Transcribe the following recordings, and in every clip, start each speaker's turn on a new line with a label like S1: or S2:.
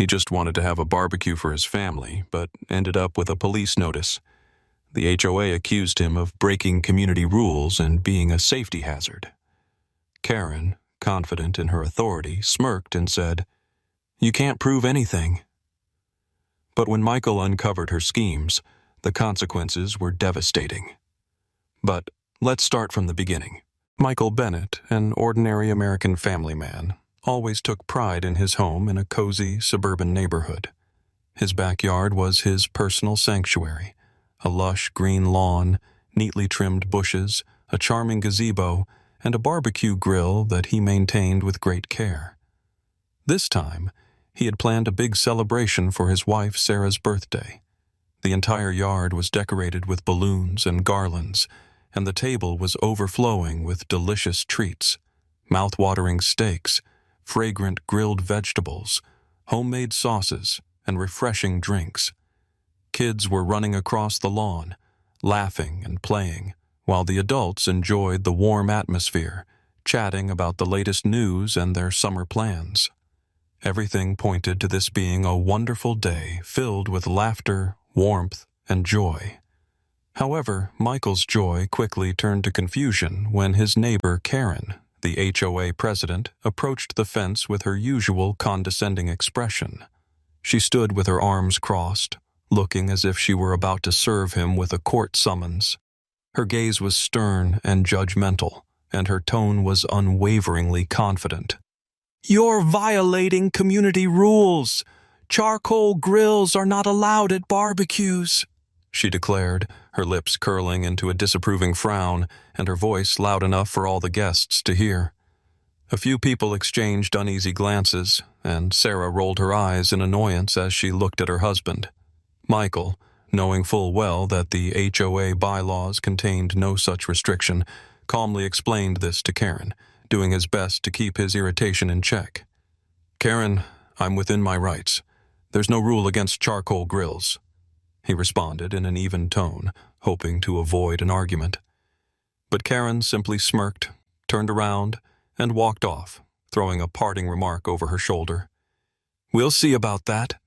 S1: He just wanted to have a barbecue for his family, but ended up with a police notice. The HOA accused him of breaking community rules and being a safety hazard. Karen, confident in her authority, smirked and said, "You can't prove anything." But when Michael uncovered her schemes, the consequences were devastating. But let's start from the beginning. Michael Bennett, an ordinary American family man, always took pride in his home in a cozy suburban neighborhood. His backyard was his personal sanctuary, a lush green lawn, neatly trimmed bushes, a charming gazebo, and a barbecue grill that he maintained with great care. This time, he had planned a big celebration for his wife Sarah's birthday. The entire yard was decorated with balloons and garlands, and the table was overflowing with delicious treats, mouth-watering steaks, fragrant grilled vegetables, homemade sauces, and refreshing drinks. Kids were running across the lawn, laughing and playing, while the adults enjoyed the warm atmosphere, chatting about the latest news and their summer plans. Everything pointed to this being a wonderful day filled with laughter, warmth, and joy. However, Michael's joy quickly turned to confusion when his neighbor Karen, the HOA president, approached the fence with her usual condescending expression. She stood with her arms crossed, looking as if she were about to serve him with a court summons. Her gaze was stern and judgmental, and her tone was unwaveringly confident. "You're violating community rules. Charcoal grills are not allowed at barbecues," she declared, her lips curling into a disapproving frown and her voice loud enough for all the guests to hear. A few people exchanged uneasy glances, and Sarah rolled her eyes in annoyance as she looked at her husband. Michael, knowing full well that the HOA bylaws contained no such restriction, calmly explained this to Karen, doing his best to keep his irritation in check. "Karen, I'm within my rights. There's no rule against charcoal grills," he responded in an even tone, hoping to avoid an argument. But Karen simply smirked, turned around, and walked off, throwing a parting remark over her shoulder. "We'll see about that."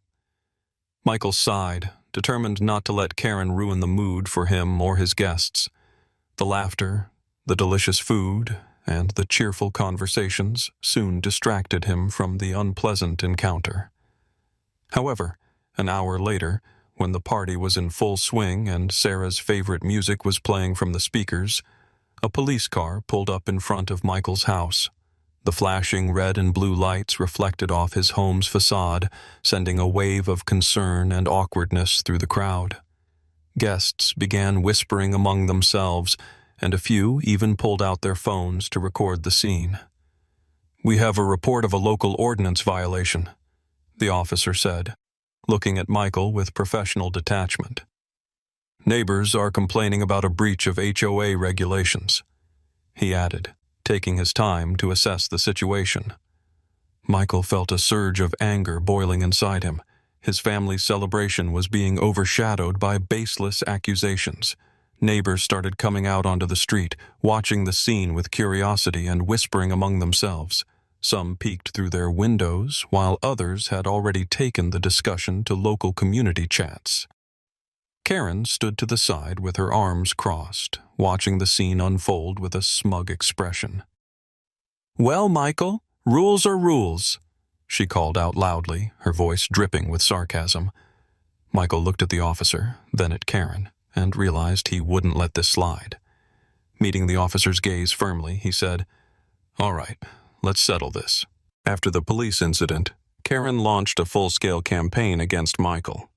S1: Michael sighed, determined not to let Karen ruin the mood for him or his guests. The laughter, the delicious food, and the cheerful conversations soon distracted him from the unpleasant encounter. However, an hour later, when the party was in full swing and Sarah's favorite music was playing from the speakers, a police car pulled up in front of Michael's house. The flashing red and blue lights reflected off his home's facade, sending a wave of concern and awkwardness through the crowd. Guests began whispering among themselves, and a few even pulled out their phones to record the scene. "We have a report of a local ordinance violation," the officer said, looking at Michael with professional detachment. "Neighbors are complaining about a breach of HOA regulations," he added, taking his time to assess the situation. Michael felt a surge of anger boiling inside him. His family's celebration was being overshadowed by baseless accusations. Neighbors started coming out onto the street, watching the scene with curiosity and whispering among themselves. Some peeked through their windows, while others had already taken the discussion to local community chats. Karen stood to the side with her arms crossed, watching the scene unfold with a smug expression. "Well, Michael, rules are rules," she called out loudly, her voice dripping with sarcasm. Michael looked at the officer, then at Karen, and realized he wouldn't let this slide. Meeting the officer's gaze firmly, he said, "All right, let's settle this." After the police incident, Karen launched a full-scale campaign against Michael.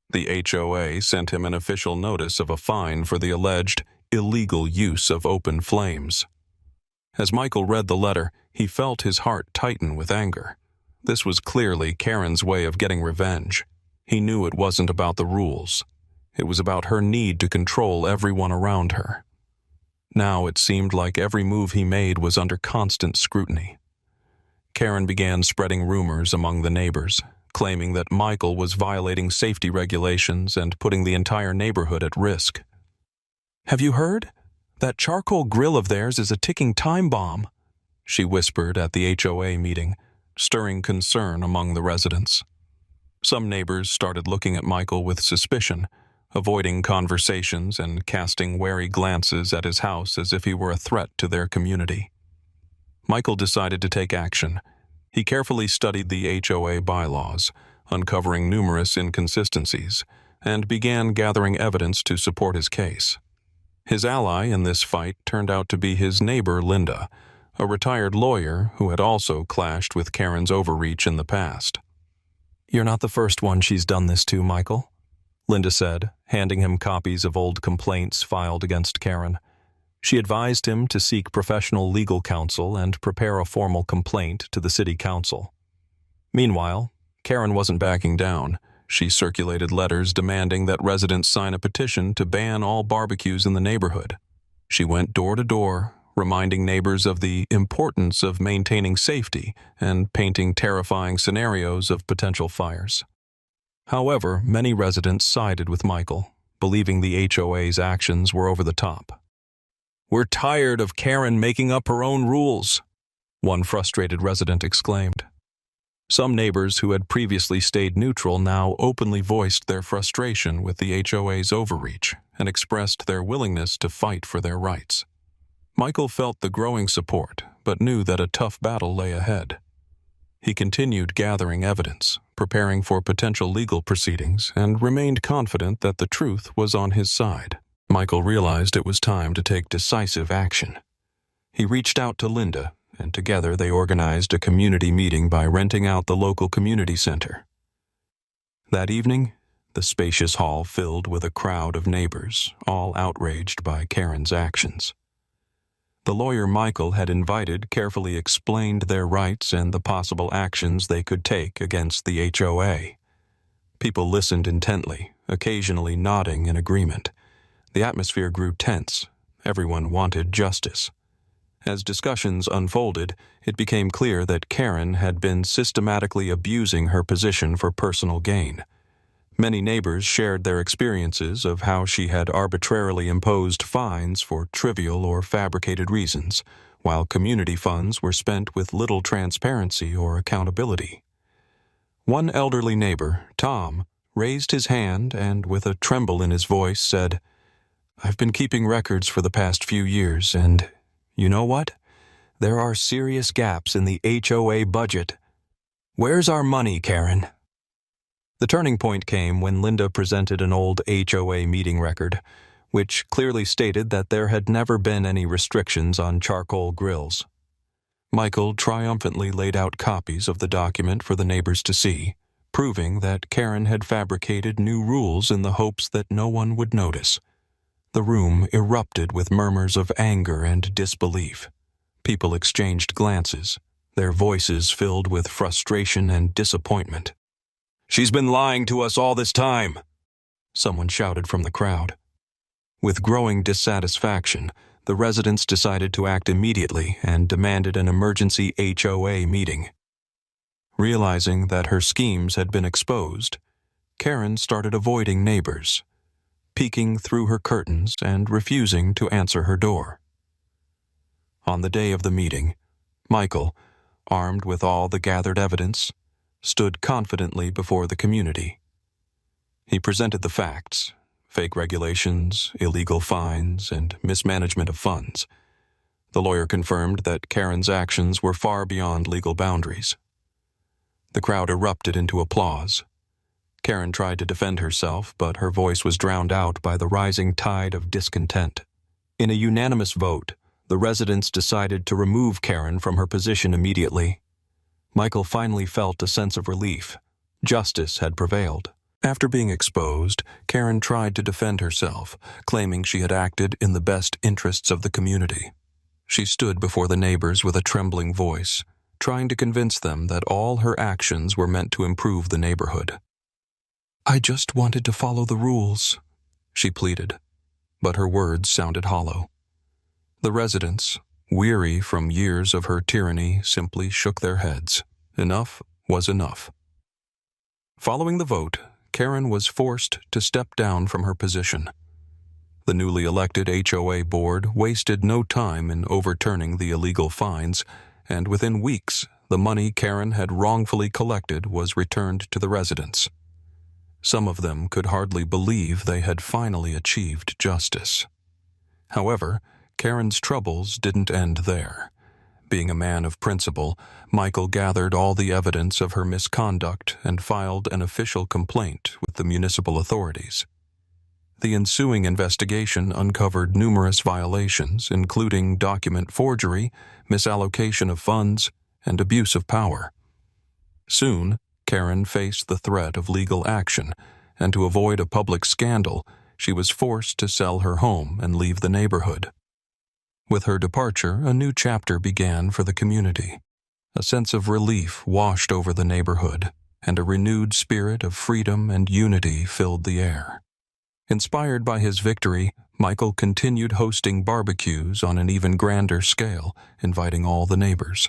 S1: The HOA sent him an official notice of a fine for the alleged illegal use of open flames. As Michael read the letter, he felt his heart tighten with anger. This was clearly Karen's way of getting revenge. He knew it wasn't about the rules. It was about her need to control everyone around her. Now it seemed like every move he made was under constant scrutiny. Karen began spreading rumors among the neighbors, claiming that Michael was violating safety regulations and putting the entire neighborhood at risk. "Have you heard? That charcoal grill of theirs is a ticking time bomb," she whispered at the HOA meeting, stirring concern among the residents. Some neighbors started looking at Michael with suspicion, avoiding conversations and casting wary glances at his house as if he were a threat to their community. Michael decided to take action. He carefully studied the HOA bylaws, uncovering numerous inconsistencies, and began gathering evidence to support his case. His ally in this fight turned out to be his neighbor Linda, a retired lawyer who had also clashed with Karen's overreach in the past. "You're not the first one she's done this to, Michael," Linda said, handing him copies of old complaints filed against Karen. She advised him to seek professional legal counsel and prepare a formal complaint to the city council. Meanwhile, Karen wasn't backing down. She circulated letters demanding that residents sign a petition to ban all barbecues in the neighborhood. She went door to door, reminding neighbors of the importance of maintaining safety and painting terrifying scenarios of potential fires. However, many residents sided with Michael, believing the HOA's actions were over the top. "We're tired of Karen making up her own rules," one frustrated resident exclaimed. Some neighbors who had previously stayed neutral now openly voiced their frustration with the HOA's overreach and expressed their willingness to fight for their rights. Michael felt the growing support, but knew that a tough battle lay ahead. He continued gathering evidence, preparing for potential legal proceedings, and remained confident that the truth was on his side. Michael realized it was time to take decisive action. He reached out to Linda, and together they organized a community meeting by renting out the local community center. That evening, the spacious hall filled with a crowd of neighbors, all outraged by Karen's actions. The lawyer Michael had invited carefully explained their rights and the possible actions they could take against the HOA. People listened intently, occasionally nodding in agreement. The atmosphere grew tense. Everyone wanted justice. As discussions unfolded, it became clear that Karen had been systematically abusing her position for personal gain. Many neighbors shared their experiences of how she had arbitrarily imposed fines for trivial or fabricated reasons, while community funds were spent with little transparency or accountability. One elderly neighbor, Tom, raised his hand and, with a tremble in his voice, said, "I've been keeping records for the past few years, and you know what? There are serious gaps in the HOA budget. Where's our money, Karen?" The turning point came when Linda presented an old HOA meeting record, which clearly stated that there had never been any restrictions on charcoal grills. Michael triumphantly laid out copies of the document for the neighbors to see, proving that Karen had fabricated new rules in the hopes that no one would notice. The room erupted with murmurs of anger and disbelief. People exchanged glances, their voices filled with frustration and disappointment. "She's been lying to us all this time," someone shouted from the crowd. With growing dissatisfaction, the residents decided to act immediately and demanded an emergency HOA meeting. Realizing that her schemes had been exposed, Karen started avoiding neighbors, peeking through her curtains and refusing to answer her door. On the day of the meeting, Michael, armed with all the gathered evidence, stood confidently before the community. He presented the facts: fake regulations, illegal fines, and mismanagement of funds. The lawyer confirmed that Karen's actions were far beyond legal boundaries. The crowd erupted into applause. Karen tried to defend herself, but her voice was drowned out by the rising tide of discontent. In a unanimous vote, the residents decided to remove Karen from her position immediately. Michael finally felt a sense of relief. Justice had prevailed. After being exposed, Karen tried to defend herself, claiming she had acted in the best interests of the community. She stood before the neighbors with a trembling voice, trying to convince them that all her actions were meant to improve the neighborhood. "I just wanted to follow the rules," she pleaded, but her words sounded hollow. The residents, weary from years of her tyranny, simply shook their heads. Enough was enough. Following the vote, Karen was forced to step down from her position. The newly elected HOA board wasted no time in overturning the illegal fines, and within weeks, the money Karen had wrongfully collected was returned to the residents. Some of them could hardly believe they had finally achieved justice. However, Karen's troubles didn't end there. Being a man of principle, Michael gathered all the evidence of her misconduct and filed an official complaint with the municipal authorities. The ensuing investigation uncovered numerous violations, including document forgery, misallocation of funds, and abuse of power. Soon, Karen faced the threat of legal action, and to avoid a public scandal, she was forced to sell her home and leave the neighborhood. With her departure, a new chapter began for the community. A sense of relief washed over the neighborhood, and a renewed spirit of freedom and unity filled the air. Inspired by his victory, Michael continued hosting barbecues on an even grander scale, inviting all the neighbors.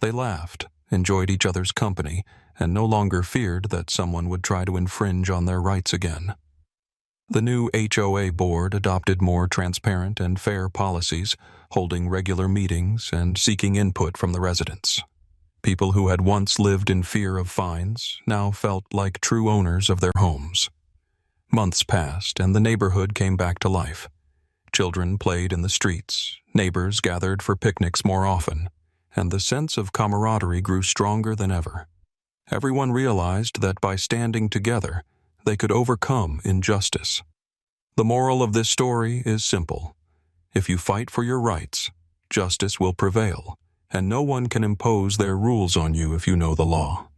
S1: They laughed, enjoyed each other's company, and no longer feared that someone would try to infringe on their rights again. The new HOA board adopted more transparent and fair policies, holding regular meetings and seeking input from the residents. People who had once lived in fear of fines now felt like true owners of their homes. Months passed, and the neighborhood came back to life. Children played in the streets, neighbors gathered for picnics more often, and the sense of camaraderie grew stronger than ever. Everyone realized that by standing together, they could overcome injustice. The moral of this story is simple. If you fight for your rights, justice will prevail, and no one can impose their rules on you if you know the law.